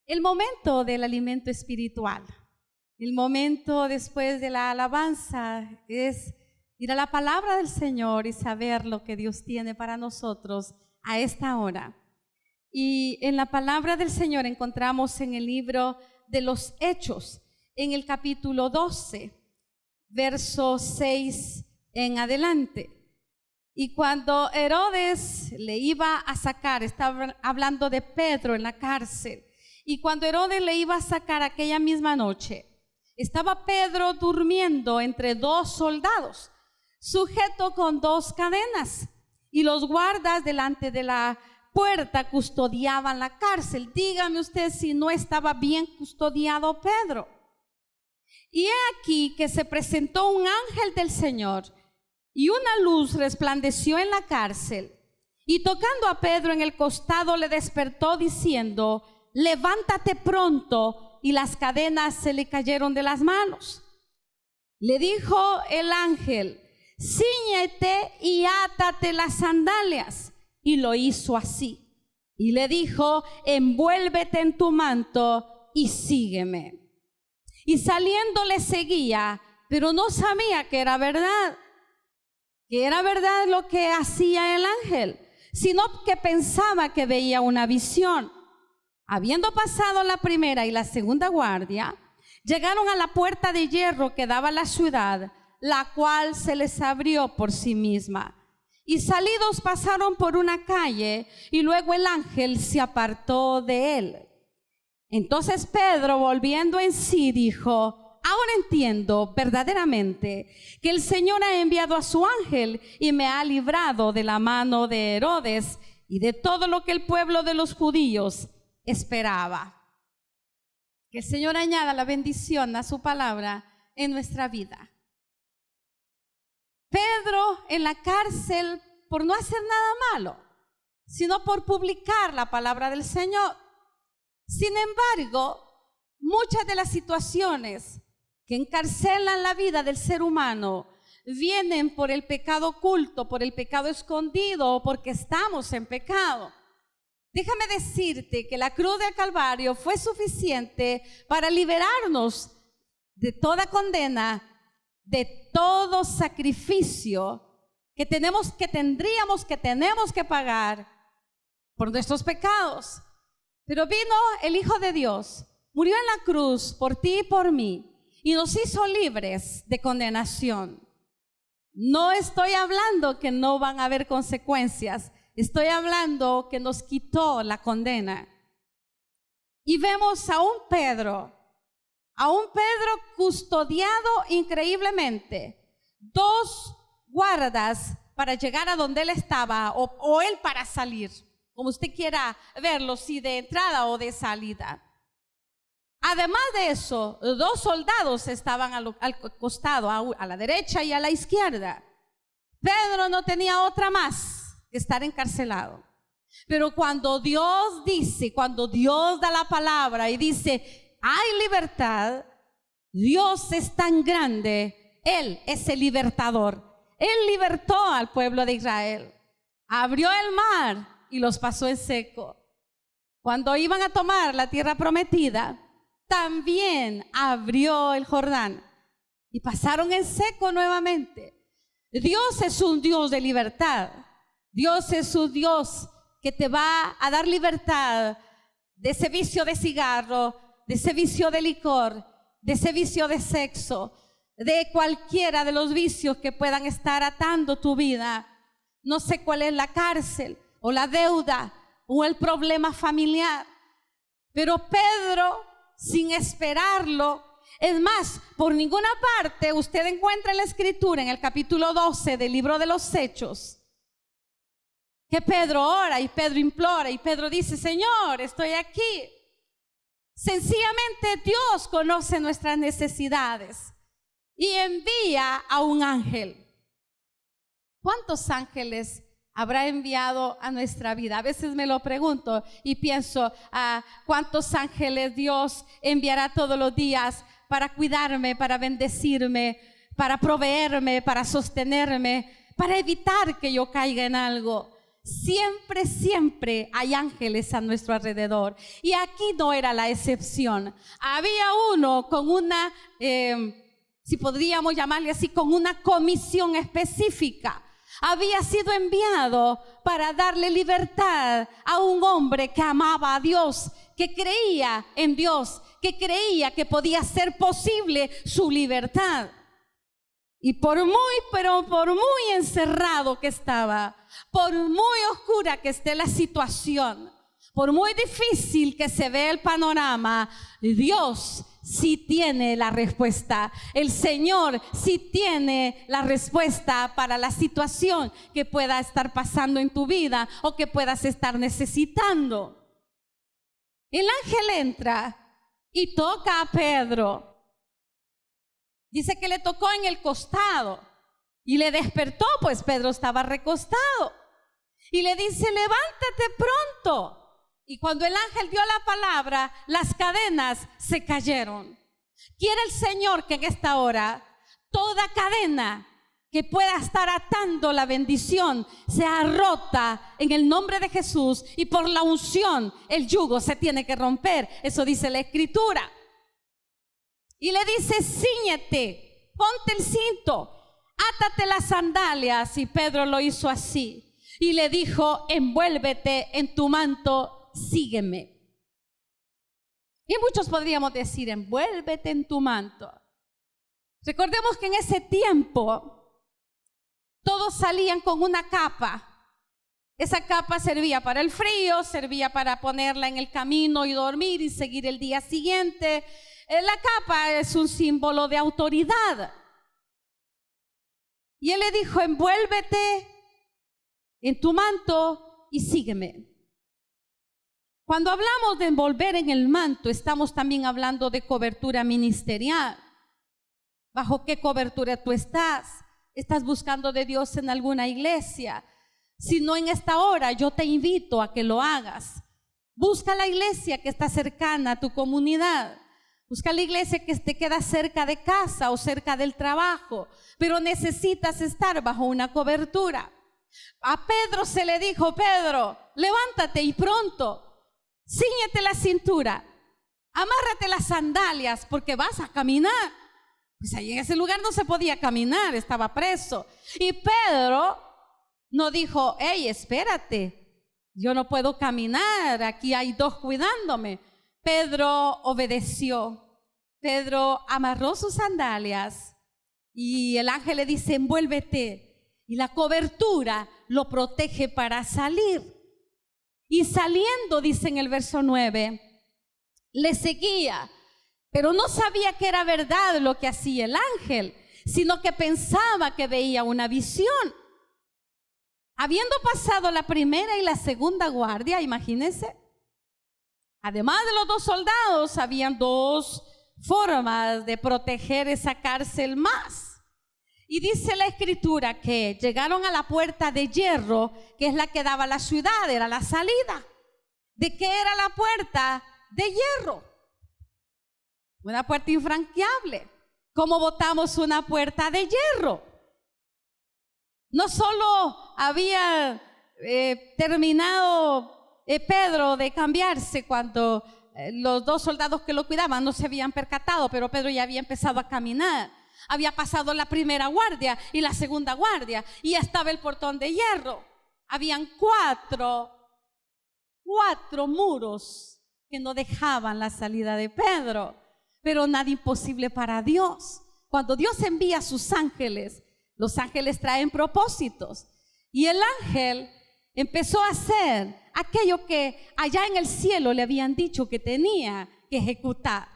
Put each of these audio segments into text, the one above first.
El momento del alimento espiritual, el momento después de la alabanza es ir a la palabra del Señor y saber lo que Dios tiene para nosotros a esta hora. Y en la palabra del Señor encontramos en el libro de los Hechos, en el capítulo 12, verso 6 en adelante. Y cuando Herodes le iba a sacar, estaba hablando de Pedro en la cárcel, y cuando Herodes le iba a sacar aquella misma noche, estaba Pedro durmiendo entre dos soldados, sujeto con dos cadenas, y los guardas delante de la puerta custodiaban la cárcel. Dígame usted si no estaba bien custodiado Pedro. Y he aquí que se presentó un ángel del Señor, y una luz resplandeció en la cárcel, y tocando a Pedro en el costado le despertó diciendo: levántate pronto. Y las cadenas se le cayeron de las manos. Le dijo el ángel: cíñete y átate las sandalias. Y lo hizo así. Y le dijo: envuélvete en tu manto y sígueme. Y saliendo le seguía, pero no sabía que era verdad lo que hacía el ángel, sino que pensaba que veía una visión. Habiendo pasado la primera y la segunda guardia, llegaron a la puerta de hierro que daba a la ciudad, la cual se les abrió por sí misma. Y salidos pasaron por una calle, y luego el ángel se apartó de él. Entonces Pedro, volviendo en sí, dijo: ahora entiendo verdaderamente que el Señor ha enviado a su ángel y me ha librado de la mano de Herodes y de todo lo que el pueblo de los judíos esperaba. Que el Señor añada la bendición a su palabra en nuestra vida. Pedro en la cárcel por no hacer nada malo, sino por publicar la palabra del Señor. Sin embargo, muchas de las situaciones que encarcelan la vida del ser humano vienen por el pecado oculto, por el pecado escondido, o porque estamos en pecado. Déjame decirte que la cruz del Calvario fue suficiente para liberarnos de toda condena, de todo sacrificio que tenemos que pagar por nuestros pecados. Pero vino el Hijo de Dios, murió en la cruz por ti y por mí, y nos hizo libres de condenación. No estoy hablando que no van a haber consecuencias, estoy hablando que nos quitó la condena. Y vemos a un Pedro custodiado increíblemente, dos guardas para llegar a donde él estaba, o él para salir, como usted quiera verlo, si de entrada o de salida. Además de eso, dos soldados estaban al costado, a la derecha y a la izquierda. Pedro no tenía otra más que estar encarcelado. Pero cuando Dios da la palabra y dice: hay libertad, Dios es tan grande, Él es el libertador. Él libertó al pueblo de Israel, abrió el mar y los pasó en seco. Cuando iban a tomar la tierra prometida, también abrió el Jordán y pasaron en seco nuevamente. Dios es un Dios de libertad. Dios es un Dios que te va a dar libertad de ese vicio de cigarro, de ese vicio de licor, de ese vicio de sexo, de cualquiera de los vicios que puedan estar atando tu vida. No sé cuál es la cárcel o la deuda o el problema familiar, pero Pedro, sin esperarlo, es más, por ninguna parte usted encuentra en la Escritura, en el capítulo 12 del libro de los Hechos, que Pedro ora y Pedro implora y Pedro dice: Señor, estoy aquí. Sencillamente Dios conoce nuestras necesidades y envía a un ángel. ¿Cuántos ángeles habrá enviado a nuestra vida? A veces me lo pregunto y pienso: ¿cuántos ángeles Dios enviará todos los días para cuidarme, para bendecirme, para proveerme, para sostenerme, para evitar que yo caiga en algo? siempre, siempre hay ángeles a nuestro alrededor. Y aquí no era la excepción. Había uno con una, si podríamos llamarle así, con una comisión específica. Había sido enviado para darle libertad a un hombre que amaba a Dios, que creía en Dios, que creía que podía ser posible su libertad. Y pero por muy encerrado que estaba, por muy oscura que esté la situación, por muy difícil que se vea el panorama, Dios sí tiene la respuesta. El Señor sí tiene la respuesta para la situación que pueda estar pasando en tu vida o que puedas estar necesitando. El ángel entra y toca a Pedro. Dice que le tocó en el costado y le despertó, pues Pedro estaba recostado. Y le dice, levántate pronto. Y cuando el ángel dio la palabra, las cadenas se cayeron. Quiere el Señor que en esta hora toda cadena que pueda estar atando la bendición sea rota en el nombre de Jesús, y por la unción el yugo se tiene que romper. Eso dice la Escritura. Y le dice, cíñete, ponte el cinto, átate las sandalias. Y Pedro lo hizo así. Y le dijo, envuélvete en tu manto, sígueme. Y muchos podríamos decir, envuélvete en tu manto. Recordemos que en ese tiempo todos salían con una capa. Esa capa servía para el frío, servía para ponerla en el camino y dormir y seguir el día siguiente. La capa es un símbolo de autoridad. Y él le dijo, envuélvete en tu manto y sígueme. Cuando hablamos de envolver en el manto, estamos también hablando de cobertura ministerial. ¿Bajo qué cobertura tú estás? ¿Estás buscando de Dios en alguna iglesia? Si no en esta hora, yo te invito a que lo hagas. Busca la iglesia que está cercana a tu comunidad. Busca la iglesia que te queda cerca de casa o cerca del trabajo, pero necesitas estar bajo una cobertura. A Pedro se le dijo, Pedro, levántate y pronto, cíñete la cintura, amárrate las sandalias porque vas a caminar. Pues ahí en ese lugar no se podía caminar, estaba preso. Y Pedro no dijo, hey, espérate, yo no puedo caminar, aquí hay dos cuidándome. Pedro obedeció. Pedro amarró sus sandalias y el ángel le dice, envuélvete. Y la cobertura lo protege para salir. Y saliendo, dice en el verso 9, le seguía, pero no sabía que era verdad lo que hacía el ángel, sino que pensaba que veía una visión. Habiendo pasado la primera y la segunda guardia, imagínense, además de los dos soldados, habían dos formas de proteger esa cárcel más. Y dice la Escritura que llegaron a la puerta de hierro, que es la que daba a la ciudad, era la salida. ¿De qué era la puerta? De hierro. Una puerta infranqueable. ¿Cómo botamos una puerta de hierro? No solo había terminado Pedro de cambiarse cuando los dos soldados que lo cuidaban no se habían percatado, pero Pedro ya había empezado a caminar. Había pasado la primera guardia y la segunda guardia y ya estaba el portón de hierro. Habían cuatro muros que no dejaban la salida de Pedro, pero nada imposible para Dios. Cuando Dios envía a sus ángeles, los ángeles traen propósitos, y el ángel empezó a hacer aquello que allá en el cielo le habían dicho que tenía que ejecutar.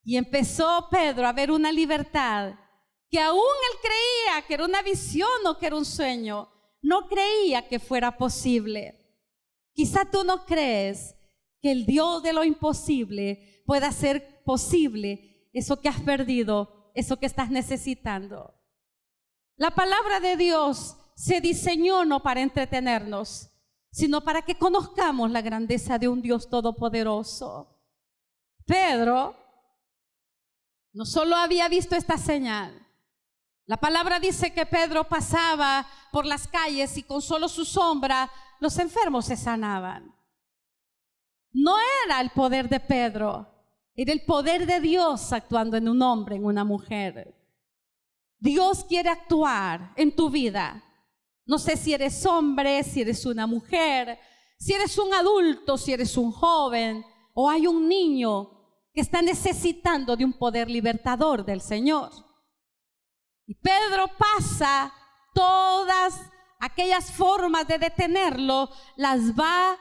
Y empezó Pedro a ver una libertad que aún él creía que era una visión o que era un sueño, no creía que fuera posible. Quizá tú no crees que el Dios de lo imposible pueda hacer posible eso que has perdido, eso que estás necesitando. La palabra de Dios se diseñó no para entretenernos, sino para que conozcamos la grandeza de un Dios todopoderoso. Pedro no solo había visto esta señal, La palabra dice que Pedro pasaba por las calles y con solo su sombra los enfermos se sanaban. No era el poder de Pedro, era el poder de Dios actuando en un hombre, en una mujer. Dios quiere actuar en tu vida. No sé si eres hombre, si eres una mujer, si eres un adulto, si eres un joven, o hay un niño que está necesitando de un poder libertador del Señor. Y Pedro pasa todas aquellas formas de detenerlo, las va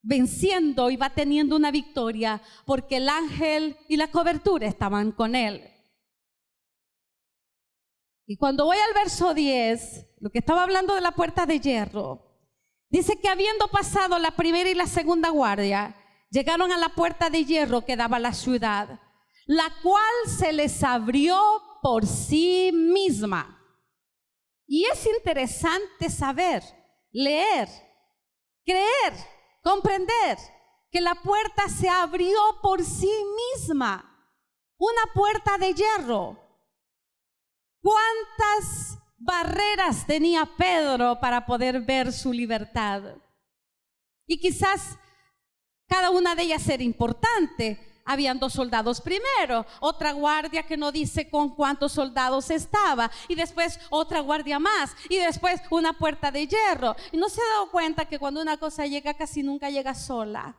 venciendo y va teniendo una victoria, porque el ángel y la cobertura estaban con él. Y cuando voy al verso 10, lo que estaba hablando de la puerta de hierro, dice que habiendo pasado la primera y la segunda guardia, llegaron a la puerta de hierro que daba a la ciudad, la cual se les abrió por sí misma. Y es interesante saber, leer, creer, comprender que la puerta se abrió por sí misma. Una puerta de hierro. ¿Cuántas barreras tenía Pedro para poder ver su libertad? Y quizás cada una de ellas era importante. Habían 2 soldados primero, otra guardia que no dice con cuántos soldados estaba, y después otra guardia más, y después una puerta de hierro. Y no se ha dado cuenta que cuando una cosa llega, casi nunca llega sola.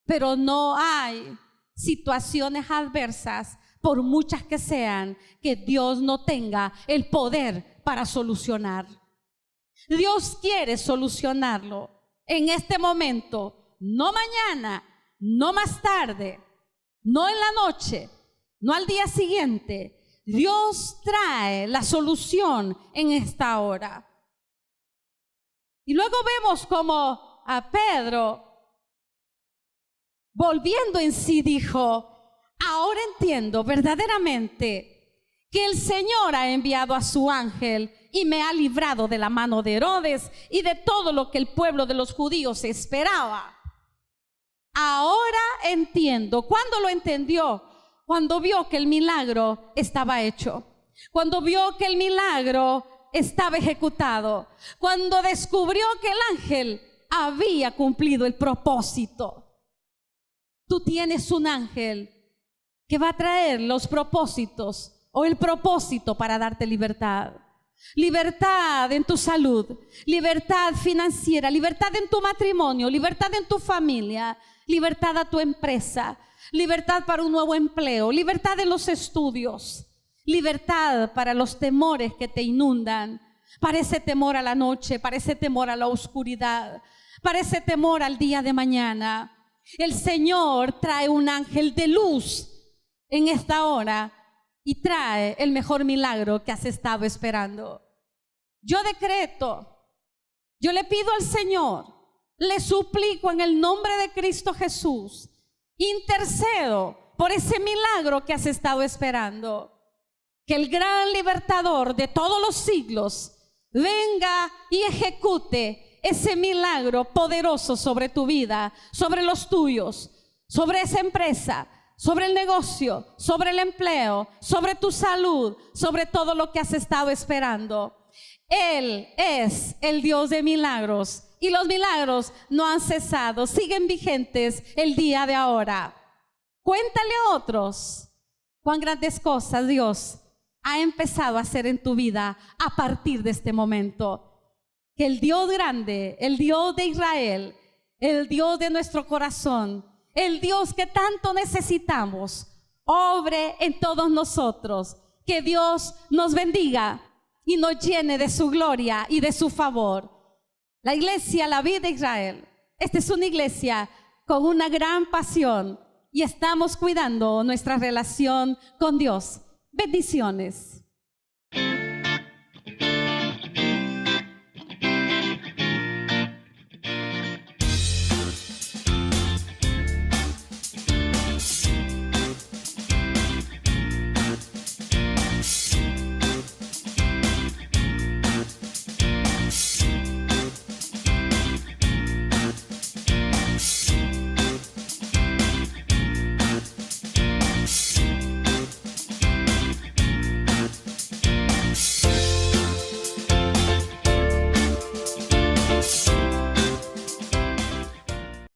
Pero no hay situaciones adversas, por muchas que sean, que Dios no tenga el poder para solucionar. Dios quiere solucionarlo en este momento, no mañana, no más tarde, no en la noche, no al día siguiente. Dios trae la solución en esta hora. Y luego vemos como a Pedro, volviendo en sí, dijo: ahora entiendo verdaderamente que el Señor ha enviado a su ángel y me ha librado de la mano de Herodes y de todo lo que el pueblo de los judíos esperaba. Ahora entiendo. ¿Cuándo lo entendió? Cuando vio que el milagro estaba hecho. Cuando vio que el milagro estaba ejecutado. Cuando descubrió que el ángel había cumplido el propósito. Tú tienes un ángel que va a traer los propósitos o el propósito para darte libertad. Libertad en tu salud, libertad financiera, libertad en tu matrimonio, libertad en tu familia, libertad a tu empresa, libertad para un nuevo empleo, libertad en los estudios, libertad para los temores que te inundan, para ese temor a la noche, para ese temor a la oscuridad, para ese temor al día de mañana. El Señor trae un ángel de luz en esta hora y trae el mejor milagro que has estado esperando. Yo decreto, yo le pido al Señor, le suplico en el nombre de Cristo Jesús, intercedo por ese milagro que has estado esperando, que el gran libertador de todos los siglos venga y ejecute ese milagro poderoso sobre tu vida, sobre los tuyos, sobre esa empresa, sobre el negocio, sobre el empleo, sobre tu salud, sobre todo lo que has estado esperando. Él es el Dios de milagros y los milagros no han cesado, siguen vigentes el día de ahora. Cuéntale a otros cuán grandes cosas Dios ha empezado a hacer en tu vida a partir de este momento. Que el Dios grande, el Dios de Israel, el Dios de nuestro corazón, el Dios que tanto necesitamos, obre en todos nosotros. Que Dios nos bendiga y nos llene de su gloria y de su favor. La iglesia, la vida de Israel, esta es una iglesia con una gran pasión y estamos cuidando nuestra relación con Dios. Bendiciones.